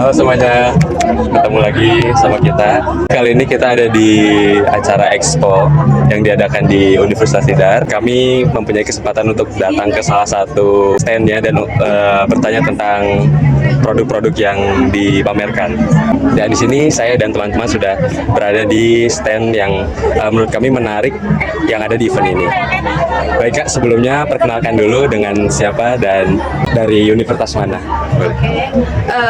Halo semuanya, ketemu lagi sama kita. Kali ini kita ada di acara Expo yang diadakan di Universitas Tidar. Kami mempunyai kesempatan untuk datang ke salah satu standnya dan bertanya tentang produk-produk yang dipamerkan. Dan di sini saya dan teman-teman sudah berada di stand yang menurut kami menarik yang ada di event ini. Baik Kak, sebelumnya perkenalkan dulu dengan siapa dan dari universitas mana?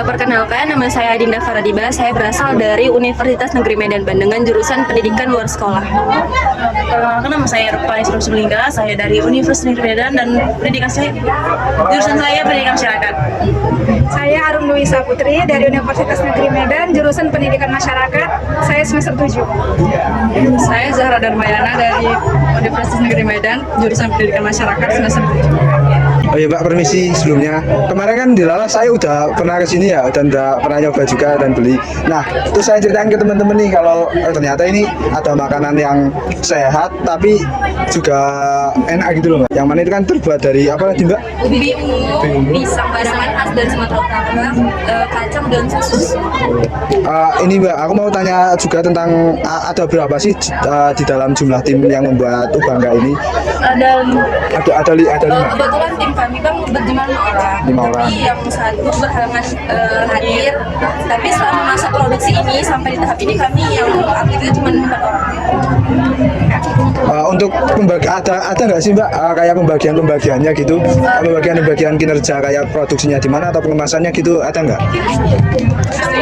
Perkenalkan, nama saya Dinda Faradiba. Saya berasal dari Universitas Negeri Medan Bandengan, jurusan Pendidikan Luar Sekolah. Perkenalkan, nama saya Rupani Sursulingga. Saya dari Universitas Negeri Medan dan jurusan saya Pendidikan Masyarakat. Saya Arum Luisa Putri dari Universitas Negeri Medan, jurusan Pendidikan Masyarakat. Saya semester 7. Saya Zahra Darmayana dari Universitas Negeri Medan, jurusan Pendidikan Masyarakat semester 7. Oh iya Mbak, permisi sebelumnya. Kemarin kan di Lalas saya udah pernah kesini ya, dan udah pernah nyoba juga dan beli. Nah, terus saya ceritain ke teman-teman nih kalau ternyata ini ada makanan yang sehat tapi juga enak gitu loh Mbak. Yang mana itu kan terbuat dari apa tadi Mbak? Ubi ungu, pisang barangan khas dari Sumatera Utara, kacang dan susu. Ini Mbak, aku mau tanya juga tentang ada berapa sih di dalam jumlah tim yang membuat Ubangga ini? Ada lima. Kebetulan tim kami kan berjumlah 5 orang. Tapi yang satu berhalangan hadir. Tapi selama masa produksi ini sampai di tahap ini kami yang aktifnya cuma 4 orang. Untuk ada nggak sih Mbak kayak pembagiannya gitu, pembagian kinerja kayak produksinya di mana atau pengemasannya gitu, ada nggak?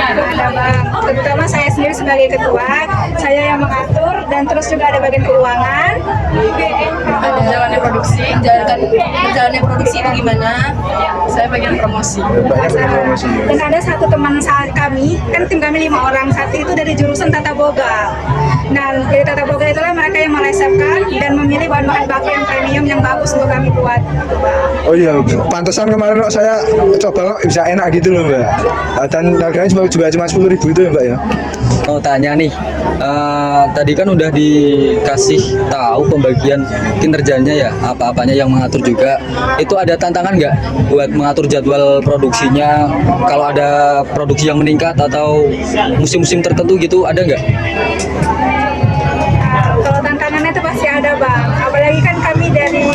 Ada Bang, terutama saya sendiri sebagai ketua, saya yang mengatur dan terus juga ada bagian keuangan. Ada jalannya produksi, jalannya produksi itu gimana? Saya bagian promosi. Dan ada satu teman kami, kan tim kami 5 orang, satu itu dari jurusan Tata Boga. Nah, dari Tata Boga itulah mereka yang meresepkan dan memilih bahan-bahan baku yang premium yang bagus untuk kami buat. Oh iya, pantesan kemarin kok saya coba kok bisa enak gitu loh Mbak. Dan harganya juga cuma 10.000 itu ya Mbak ya. Mau tanya nih, tadi kan udah dikasih tahu pembagian kinerjanya ya, apa-apanya yang mengatur juga. Itu ada tantangan nggak buat mengatur jadwal produksinya? Kalau ada produksi yang meningkat atau musim-musim tertentu gitu, ada nggak? Kalau tantangannya itu pasti ada Bang, apalagi kan kami dari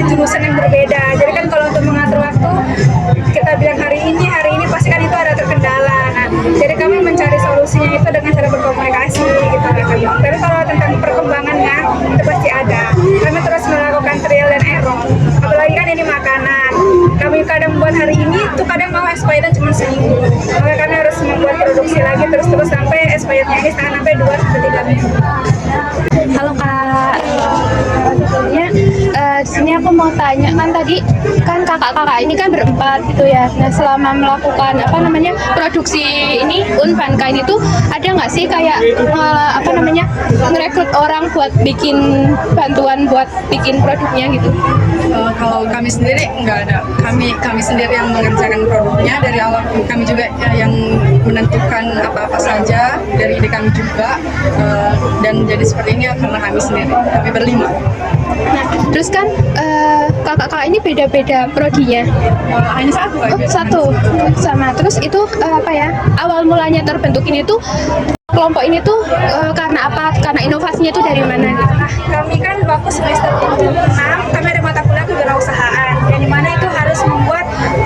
jurusan yang berbeda. Jadi kan kalau untuk mengatur waktu, kita bilang hari ini pasti kan itu ada terkendala. Nah, jadi kami mencari solusinya itu dengan cara berkomunikasi gitu kan. Tapi kalau tentang perkembangannya itu pasti ada. Kami terus melakukan trial dan error. Apalagi kan ini makanan. Kami kadang buat hari ini tuh kadang mau expirednya cuma seminggu. Maka kami harus membuat produksi lagi terus sampai expirednya ini sampai 2-3 minggu. Halo Kak, sebetulnya di sini aku mau tanya, kan tadi kan kakak-kakak ini kan berempat gitu ya. Nah, selama melakukan produksi ini Unbanka ini tuh ada nggak sih kayak ngerekrut orang buat bikin bantuan buat bikin produknya gitu? Kalau kami sendiri nggak ada. Kami sendiri yang mengerjakan produknya dari awal. Kami juga yang menentukan apa-apa saja dari ide kami juga. Dan jadi seperti ini karena kami sendiri. Kami berlima. Nah, terus kan kakak-kakak ini beda-beda prodinya. Hanya satu. Satu sama. Terus itu awal mulanya terbentuk ini tuh kelompok ini tuh karena apa? Karena inovasinya itu dari mana? Nah, kami kan waktu semester 6, kami ada mata kuliah kewirausahaan, yang dimana itu harus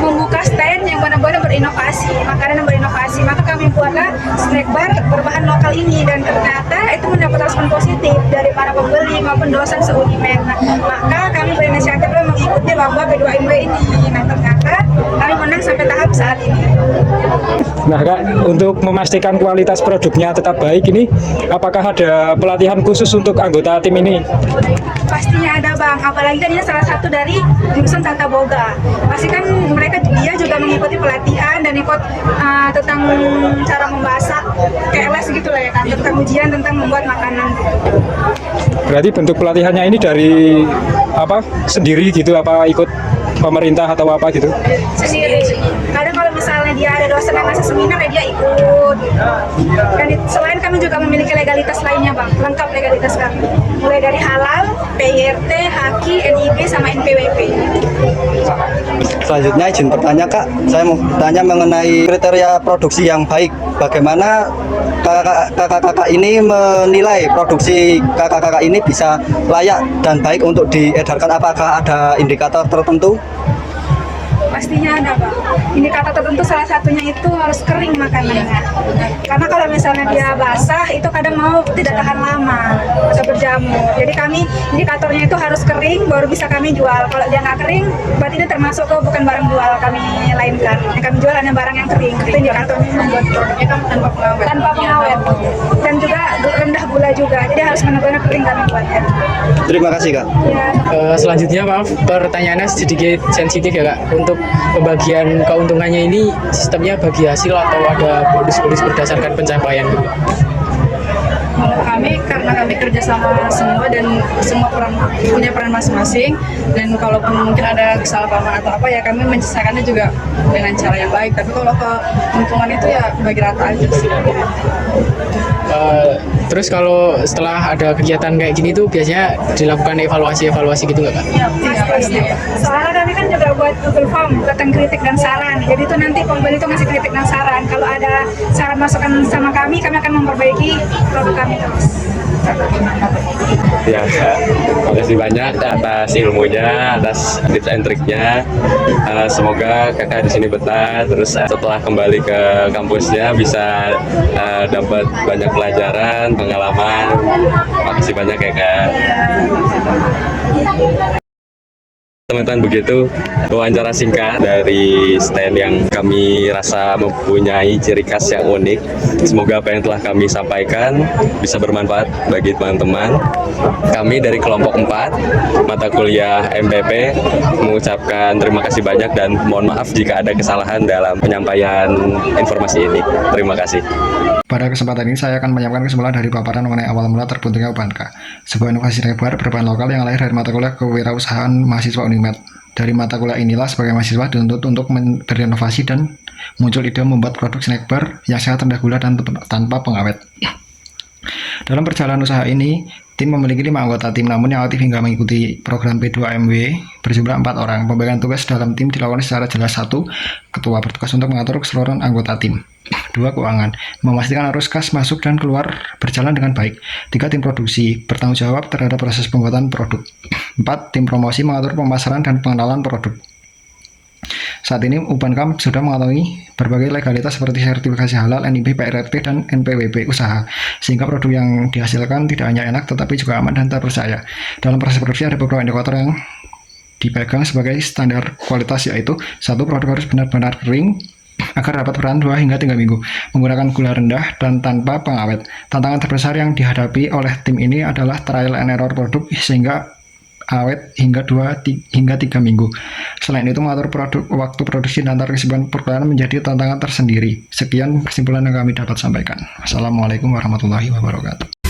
membuka stand yang benar-benar berinovasi, makanan yang berinovasi. Maka kami buatlah snack bar berbahan lokal ini dan ternyata itu mendapat respon positif dari para pembeli maupun dosen se-Unimed. Nah, maka kami berinisiatif mengikuti lomba B2MB ini. Nah, ternyata kami menang sampai tahap saat ini. Nah Kak, untuk memastikan kualitas produknya tetap baik ini, apakah ada pelatihan khusus untuk anggota tim ini? Pastinya ada Bang, apalagi kan ini salah satu dari jurusan Tata Boga. Pasti kan dia juga mengikuti pelatihan dan ikut tentang cara memasak, kayak les gitu lah ya kan, tentang ujian tentang membuat makanan. Berarti bentuk pelatihannya ini dari sendiri gitu, apa ikut pemerintah atau apa gitu? Sendiri. Kadang kalau misalnya dia ada dosen yang ngasih seminar ya dia ikut. Dan selain kami juga memiliki legalitas lainnya Bang, lengkap legalitas kami. Mulai dari halal, PIRT, HAKI, NIB, sama NPWP. Selanjutnya izin bertanya Kak, saya mau tanya mengenai kriteria produksi yang baik. Bagaimana kakak-kakak ini menilai produksi kakak-kakak ini bisa layak dan baik untuk diedarkan? Apakah ada indikator tertentu? Pastinya ada Bang. Indikator tertentu salah satunya itu harus kering makanannya. Karena kalau misalnya dia basah itu kadang mau tidak tahan lama atau berjamur. Jadi kami indikatornya itu harus kering baru bisa kami jual. Kalau dia nggak kering berarti ini termasuk ke bukan barang jual kami lainkan. Yang kami jual hanya barang yang kering. Itu indikatornya membuat produknya kan tanpa pengawet. Tanpa pengawet. Dan juga rendah gula juga. Jadi harus benar-benar kering kami buatnya. Terima kasih Kak. Ya. Selanjutnya maaf pertanyaannya sedikit sensitif ya Kak. Untuk pembagian keuntungannya ini sistemnya bagi hasil atau ada bonus-bonus berdasarkan pencapaian? Kalau kami karena kami kerja sama semua dan semua punya peran masing-masing, dan kalaupun mungkin ada kesalahpahaman atau apa ya kami menyelesaikannya juga dengan cara yang baik. Tapi kalau keuntungan itu ya bagi rata aja sih. Terus kalau setelah ada kegiatan kayak gini tuh biasanya dilakukan evaluasi gitu nggak Kak? Ya, pasti. Soalnya kami kan juga buat Google Form tentang kritik dan saran. Jadi itu nanti pembeli itu ngasih kritik dan saran. Kalau ada saran masukan sama kami akan memperbaiki produk kami terus. Ya, makasih banyak atas ilmunya, atas tips and triknya. Semoga kakak di sini betah. Terus setelah kembali ke kampusnya bisa dapat banyak pelajaran, pengalaman. Makasih banyak ya kak. Teman-teman, begitu wawancara singkat dari stand yang kami rasa mempunyai ciri khas yang unik. Semoga apa yang telah kami sampaikan bisa bermanfaat bagi teman-teman. Kami dari kelompok 4 mata kuliah MPP mengucapkan terima kasih banyak dan mohon maaf jika ada kesalahan dalam penyampaian informasi ini. Terima kasih. Pada kesempatan ini saya akan menyampaikan kesimpulan dari paparan mengenai awal mula terbentuknya UPANKA, sebuah inovasi terbaru berbahan lokal yang lahir dari mata kuliah kewirausahaan mahasiswa Unimed. Dari mata kuliah inilah sebagai mahasiswa dituntut untuk berinovasi dan muncul ide membuat produk snack bar yang sehat, rendah gula, dan tanpa pengawet. Dalam perjalanan usaha ini, tim memiliki 5 anggota tim, namun yang aktif hingga mengikuti program P2MW berjumlah 4 orang. Pembagian tugas dalam tim dilakukan secara jelas. 1. Ketua bertugas untuk mengatur keseluruhan anggota tim. 2. Keuangan, memastikan arus kas masuk dan keluar berjalan dengan baik. 3. Tim produksi, bertanggung jawab terhadap proses pembuatan produk. 4. Tim promosi, mengatur pemasaran dan pengenalan produk. Saat ini UPANKA sudah mengantongi berbagai legalitas seperti sertifikasi halal, NIB, PRRT, dan NPWP usaha, sehingga produk yang dihasilkan tidak hanya enak tetapi juga aman dan terpercaya. Dalam proses produksi ada beberapa indikator yang dipegang sebagai standar kualitas, yaitu 1. Produk harus benar-benar kering agar dapat bertahan 2 hingga 3 minggu, menggunakan gula rendah dan tanpa pengawet. Tantangan terbesar yang dihadapi oleh tim ini adalah trial and error produk sehingga awet hingga 2 hingga 3 minggu. Selain itu, mengatur waktu produksi dan kesimpulan perkembangan menjadi tantangan tersendiri. Sekian kesimpulan yang kami dapat sampaikan. Wassalamualaikum warahmatullahi wabarakatuh.